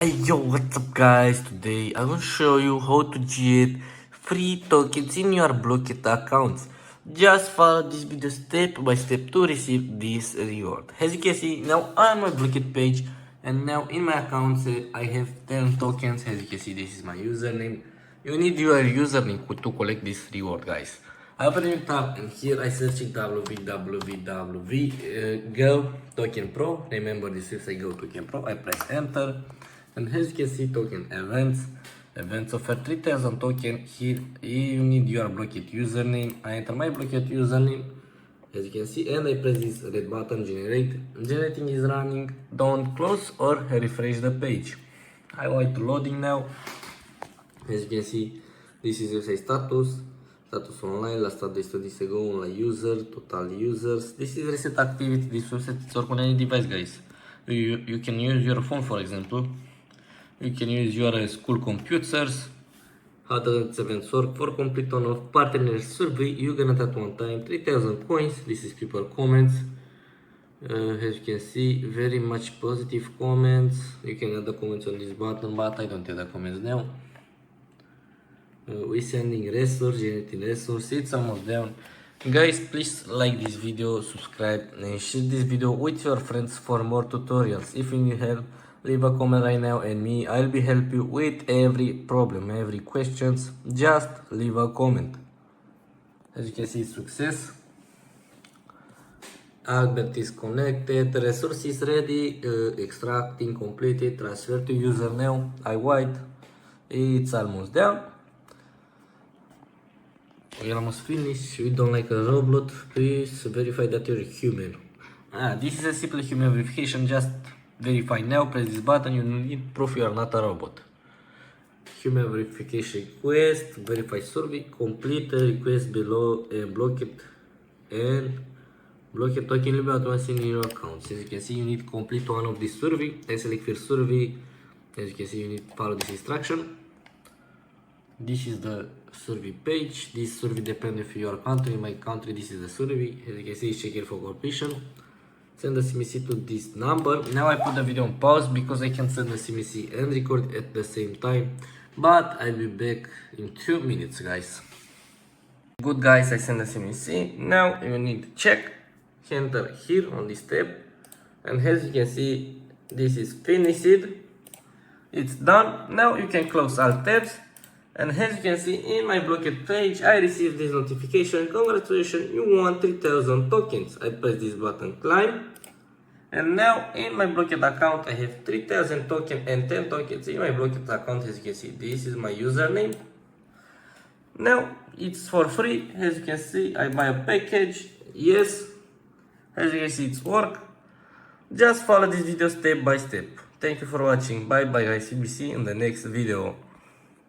Hey yo, what's up guys? Today I will show you how to get free tokens in your Blooket accounts. Just follow this video step by step to receive this reward. As you can see, now I'm on my Blooket page and now in my account I have 10 tokens. As you can see, this is my username. You need your username to collect this reward, guys. I open a new tab and here I search www Go Token Pro. Remember this is I Go Token Pro. I press enter. And as you can see, token events offer 3000 token. Here you need your Blooket username. I enter my Blooket username, as you can see, and I press this red button, generating is running. Don't close or refresh the page. I wait loading now. As you can see, this is USA status online, last update 2 days ago, online user, total users. This is reset activity. This will set work on any device, guys. You can use your phone, for example. You can use your school computers. How does events work? For complete on of partner survey, you gonna at one time 3000 coins. This is people comments. As you can see, very much positive comments. You can add the comments on this button, but I don't add the comments now. We sending resource, generating resource. It's almost done. Guys, please like this video, subscribe and share this video with your friends for more tutorials. If you need help, leave a comment right now and I'll be help you with every problem, every questions. Just leave a comment. As you can see, success. Albert is connected, resource is ready, extracting completed, transfer to user now. I wait. It's almost done. We're almost finished. We don't like a robot. Please verify that you're a human. This is a simple human verification. Just verify now. Press this button. You need proof you are not a robot. Human verification request. Verify survey. Complete the request below and Blooket token will be advanced in your account. As you can see, you need to complete one of this survey. I select first survey. As you can see, you need to follow this instruction. This is the survey page. This survey depends on your country. In my country, this is the survey. As you can see, check here for completion. Send the CMC to this number. Now I put the video on pause because I can send the CMC and record at the same time. But I'll be back in 2 minutes, guys. Good, guys, I send the CMC. Now you need to check. Enter here on this tab. And as you can see, this is finished. It's done. Now you can close all tabs. And as you can see in my Blooket page, I received this notification. Congratulations, you won 3000 tokens. I press this button, climb. And now in my Blooket account, I have 3000 tokens and 10 tokens in my Blooket account. As you can see, this is my username. Now it's for free. As you can see, I buy a package. Yes. As you can see, it's work. Just follow this video step by step. Thank you for watching. Bye bye guys. See you in the next video.